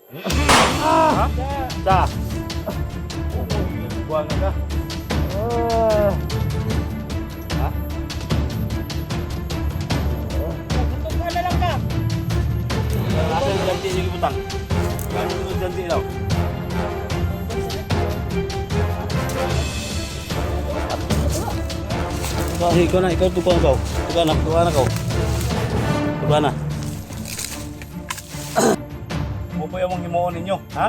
Ha? Sa? Buwan na ka. Ha? Tutok ka na lang ka. Asa yung janji yung ibutang? Ano yung janji daw? Ikaw tukuan kau. Tukuan na kau. Tukuan na. Mo pa yung himuon ninyo, ha?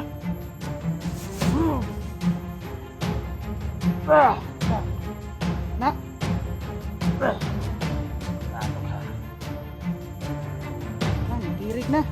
Nak. Girig na.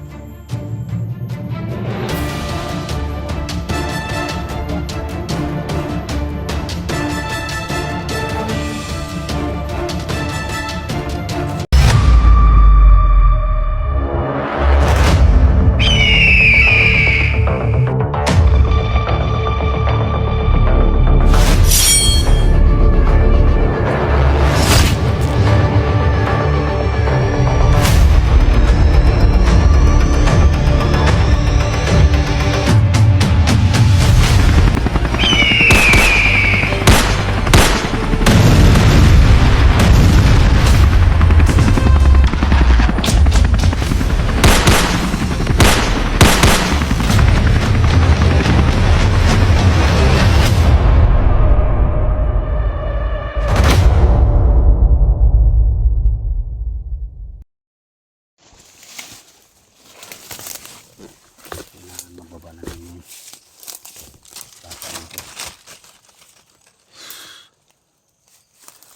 Kailangan mababa na rin yung bata nito.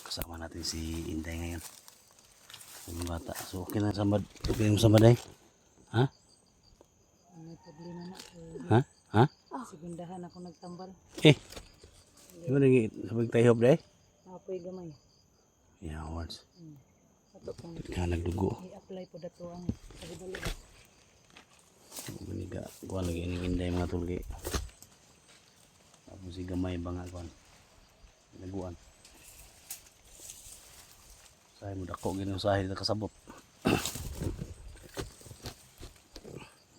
Kasama natin si Inday ngayon. Yung bata. So okay na samad. Okay yung samad ay. Ha? May problema na. Ha? Ha? Sigundahan ako nagtambal. Eh. Di ba naging sabag tayo day? Apoy gamay. Yeah, words. Ato kung Ka nagdugo. i-apply po dato ang pagdalo. Maniga. Kuha lagi ni Inday mga tulgi. Tapos si gamay ba nga kuha. Naguan. Sahay mo dako gano'ng sahay na kasabot.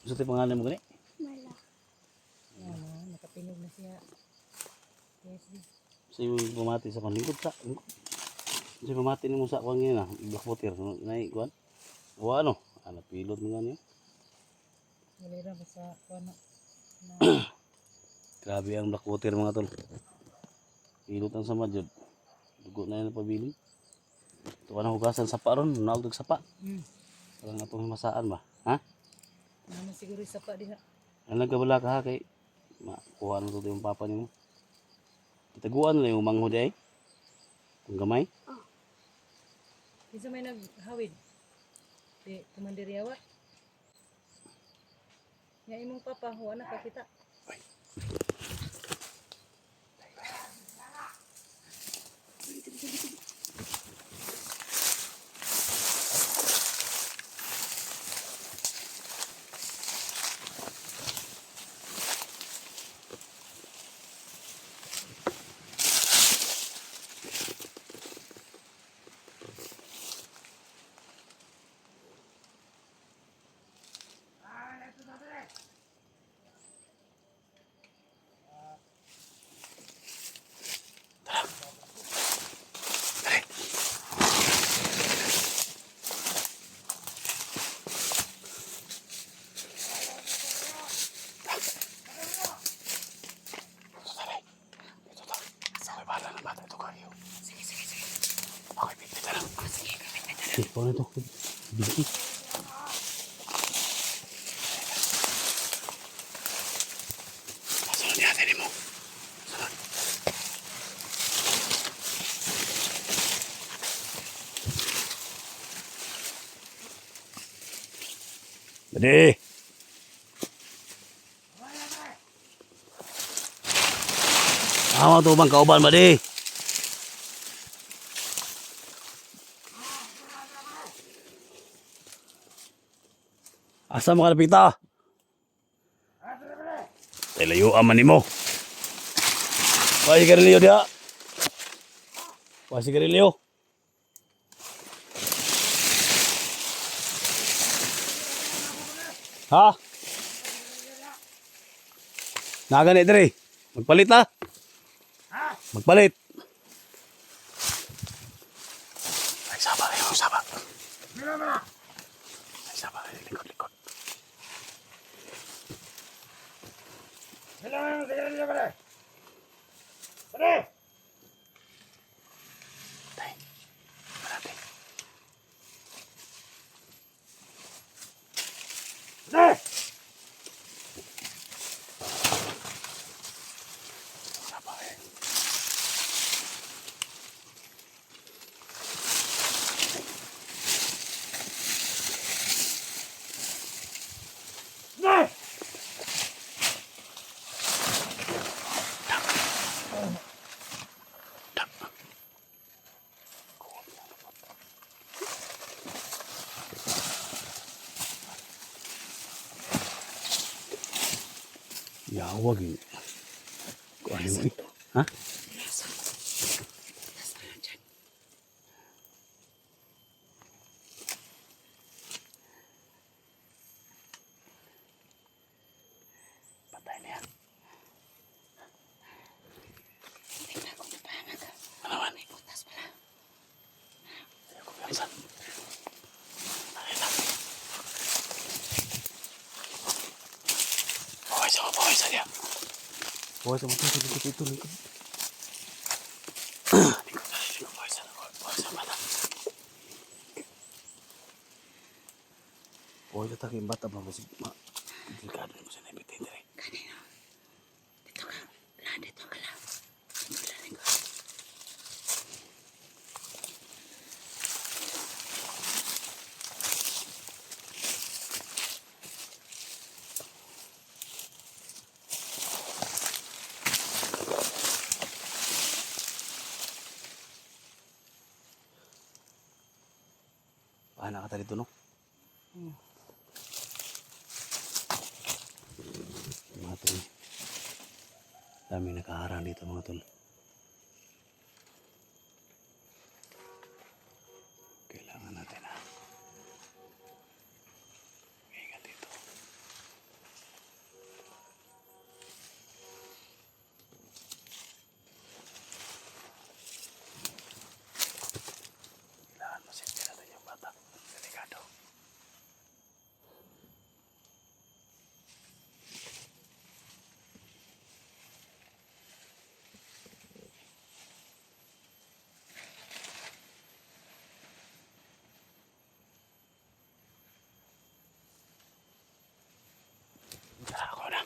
Gusto tayo pangalan mo gani? Nakapinog na siya. Yes, Si pamati sa panlingkod sa. Si pamati ni mo sa kuha ngayon na. Black water. Nai kuha. O ano? Anak pilot mo nga niya. walira ba sa kuano na Grabe ang black water mga tol. Pilot ang sama jud. Dugo na yan pabiling. Ito ka na hugasan sa paron. Naog sapa. Parang atong masaan ba? Ha? naman siguro isa pa diha. Ang nagkabala ka ha kay makuha na ito yung papa niyo. Itaguan na yung manghod ay. Kung gamay. Isa may naghawid. Di kumandiriyawa. Nga imong papa huwa na kakita. Eh, paano ito? Bigki. Sunod natin mo. Sunod. Bade! Tama ito bang kauban, bade? Asa mo ka napita? Layo aman nimo. Wa sigarilyo dia. Wa sigarilyo. Ha? Nagani dire. Magpalit na. Magpalit. Ay saba kayo, saba. Ay saba kayo, likod. Tay, marami. Saba kayo. Ya, wag yun. Kung ano yun. Ha? Patay na yan. Ano man? Ayaw ko pinsan. Nakita. Paway sa niya. Paway sa mata. Likod. Likod mata. Paway sa taking bata ba? Delikado mo sa naibitin dire. Kanino? Dito ka. Dito ka lang. Dito ka. Paano ka dito, no? Mga tol. Daming nakaharang dito, mga tol. Kailangan natin, ha? Ingat dito. Kailangan masipin natin yung bata. Delikado. Ako na.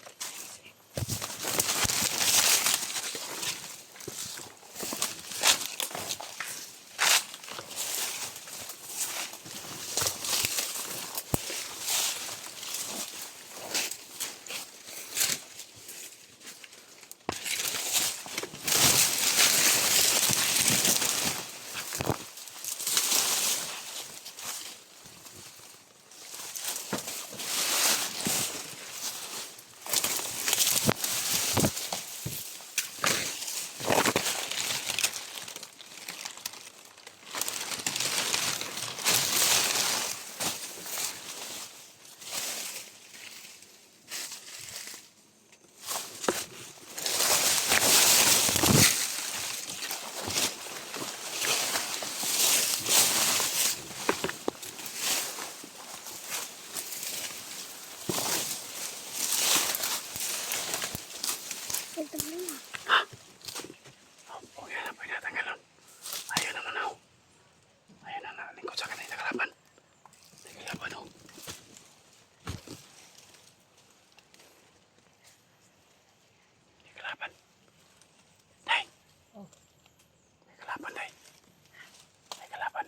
Okay na, pwede natin ganun. Ayaw naman ako. Ayaw na lingkod sa kanila kalaban. Kalaban ako. Kalaban. Day. Oh. Kalaban, Day. May kalaban.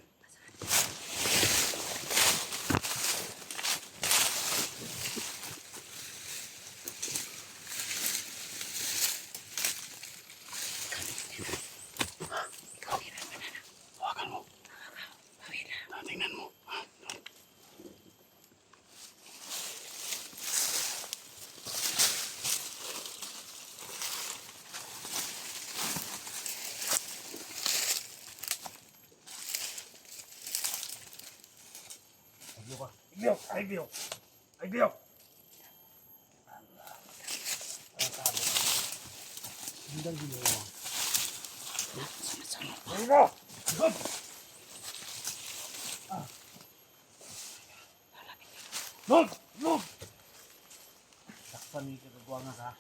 Hawakan mo. Tingnan mo. Ay, Bill. Log! Takpan ni kagaguangan ha.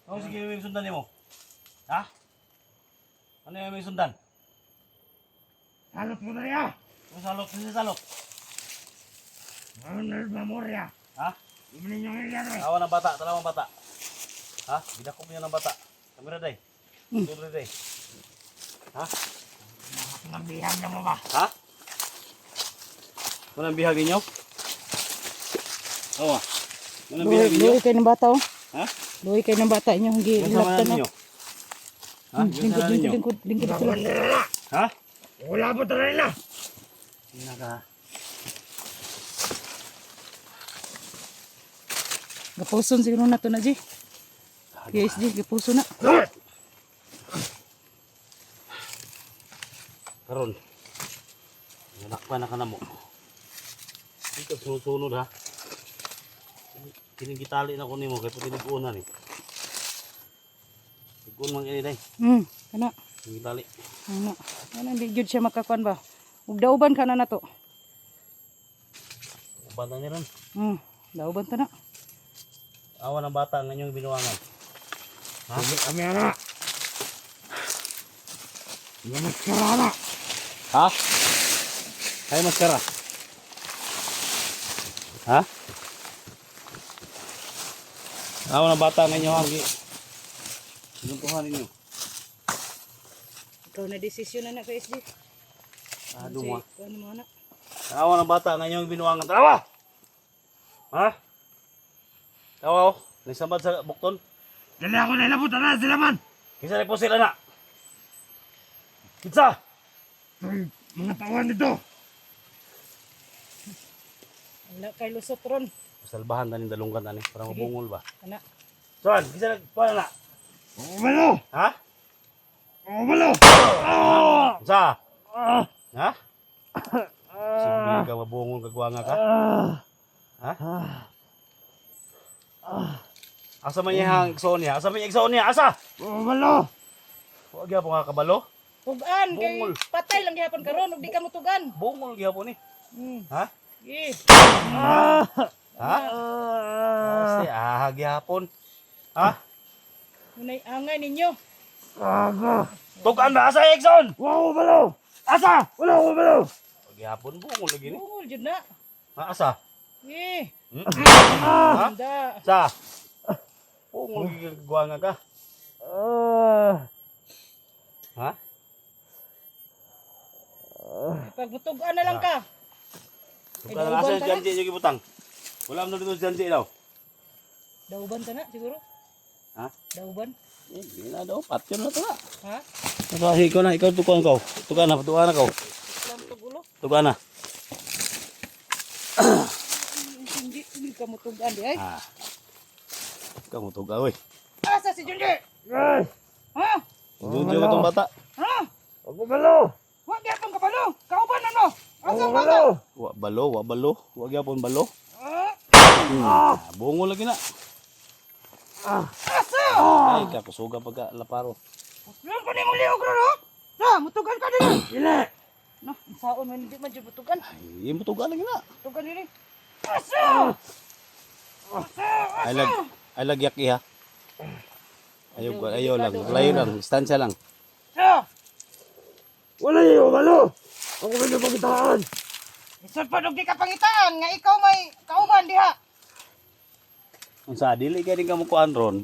Ano sige yung sundan niyo mo? Ha? Ano yung sundan? Salot mo na niya! Yung salok, sino salok? Ronald Memoria! Ha? Hindi ninyo nangyari! Awan ng bata, talawang bata. Ha? Bidakop niya ng bata. Kamera day. Tuloy day. Ha? Nabihan na mo ba? Ha? Ano ang bihag ninyo? Oo. Ano ang bihag ninyo? Luwi kayo ng bata oh. Ha? Luwi kayo ng bata inyo. Hindi Yung samahan ilaptan ninyo? oh. Ha? Yung samahan ninyo? Lingkod Laban sila. nila! Ha? Wala po talaga nila! Naka. Gapuson siguro na to na G. PSG, gapuso na. Karon. Nanakpan na ka na mo. Ikaw sunod-sunod ha. Kinigitali na ko nimo kay puti nag-una ni. Nag-un man kini day. Kana. Kinigitali. Ano hindi jud siya makakuan ba? Ug dauban ka na to. Banta ni ron. Dauban ta na. Awan ang bata nga inyong binuangan. Ha? Kami anak! Yung maskara na! Ha? Ay maskara. Ha? Awan ang bata nga inyong hangi. Sinuntuhan ninyo. Ikaw na desisyon na PSG. Ado mo. Ano mo na? Awan ang bata nga inyong binuangan. Tawa! Ha? Tawa oh. Nagsambad sa bukton. Dali ako na ilabutan na sila man! Kisa po sila na. Kitsa! Itong mga tawan dito! Wala kay lusot ron. Salbahan tanin dalunggan tani para mabungol ba. Kana. Saan? Kisa na. Umalo! Ha? Umalo! Sa? Ha? Sige ka mabungol kagwanga ka? Ha? Asa man yung Exonia? Asa man yung Exonia? Asa? Umalo! Huwag yapon nga kabalo. Tugan kay Bungol. patay lang gihapon karon ug di ka mutugan. Bungol gyapon ni. Ha? Eh. Ha? Kasi gyapon. Ha? Munay angay ninyo. Gaga! Tugan ba asa Exon? Wow, umalo! Asa! Wala umalo! Huwag yapon bungol lagi ni. Bungol jud na. Ha asa? Eh. Ha? Anda. Sa? Bungol kagwanga ka. Ha? Pag mutugan na lang ka. Tugan na asa yung janji yung ibutang. Wala mo dito janji daw. Dauban ta na siguro. Ha? Dauban. Hindi na daw. Patyon na to na. Ha? Nakahi ko na. Ikaw tukuan ko. Tukuan na. Tukuan na ko. Islam to gulo. Tukuan na. Hindi ka mutugan di ay. Ah. Kamu tuga, oy. Asa si Junji? Yes! Ha? Junjo itong bata. Ha? Umalo! Wa gyapon ka balo. Kauban ano? Asa bata? Umalo! Wa balo, wa balo. Wa gyapon balo. Bungo lagi na. Asa? Ay, ka kusuga pagka laparo. Lang ko nimong liog ro. Ha, mutugan ka din. Dili! No, saon man di man jud mutugan. Ay, tuga lagi na. Mutugan diri. Asa? Ay lagyak iha. Ayaw lang. Layo lang. Distansya lang. Sa? Wala yung umalo! Ako may napagitaan! Isod pa di ka pangitaan nga ikaw may kauban diha. Unsa dili kay din ka mo kuan ron.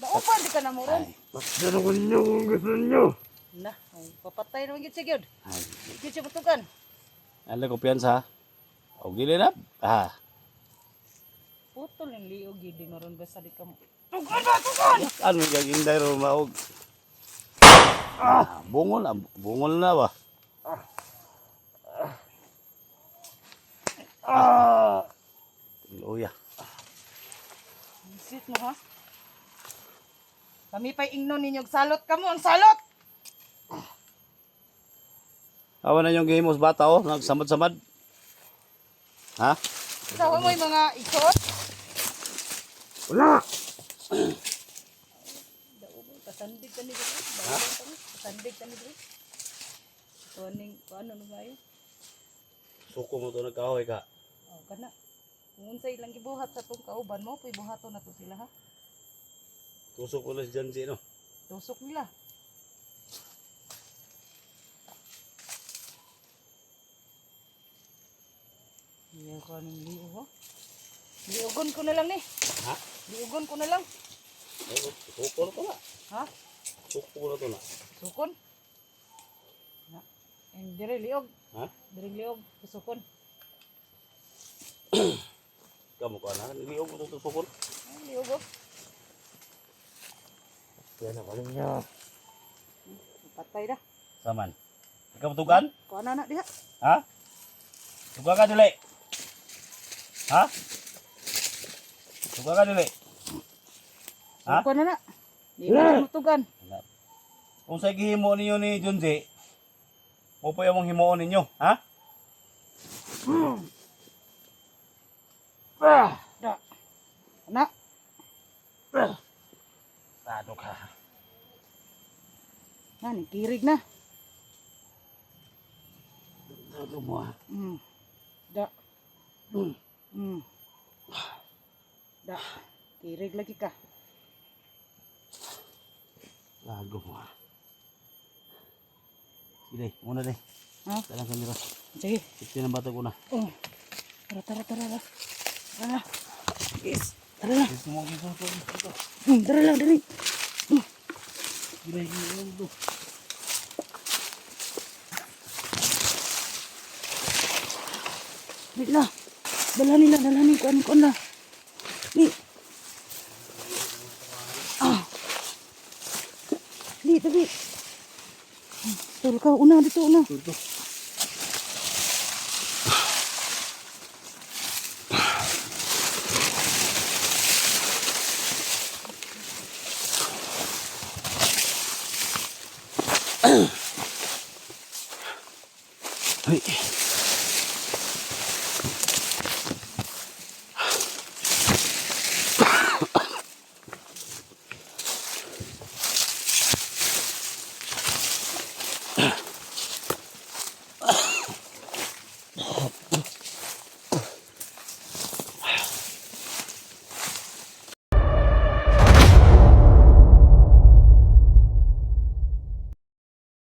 Daupan di ka na mo ron. Bakit ko ninyo kung gusto ninyo? Na, papatay naman gyud sigud. Ay, Gyud siya mutugan. ala ko piyansa. Og dili na. Ah. Putol yung liog gyud di maron basta di ka mo. Tugan ba, tugan! Ano yung inday ron maog. Bungol na. Bungol na ba? Luya. Isit mo ha? Kami pa'y ingnon ninyo salot ka mo, ang salot! Awan na yung gihimos bata oh, nagsamad-samad. Ha? Sawa mo yung mga ikot? Wala! Sandig ka ni dito. Ha? Sandig ka ni dito. Tuaning, paano na ba yun? Suko mo to nagkahoy ka. Oh, kana. Kung unsay lang gibuhat sa tong kauban mo, puy buhaton na to sila ha. Tusok ko na si Janji no. Tusok nila. Iya ko anong liog ho. Liugon ko na lang ni. Ha? Liugon ko na lang. Suko na to na. Ha? Suko na to na. Sukon. Na. Dire liog. Ha? Dire liog. Sukon. Kamu ka na. Niliog mo to sukon. Liog ho. Yan ang kalim niya. Patay dah. Saman. Ikaw tugan? Kuha na diha. Ha? Tuga ka dili. Ha? Tuga ka dili. Ha? Sukon na na. Di na tugan. Kung sa gihimo ninyo ni Junji, mo po yung himuon ninyo, ha? Da. Anak. Tado ka. Nani kirig na. Tado mo ha. Da. Da. Kirig lagi ka. Lago mo ha. Sige, muna deh. Ha? Talang kami ro. Sige. Ito ng bata ko na. Oh. Tara. Tara na. Yes. Tara na. Gusto mo gisuso dito. Tara lang dali. Gila yung ito. Wait lah. Dalhanin kuan lah. Ni. Di. Tol ka una dito una. Ito. Hey.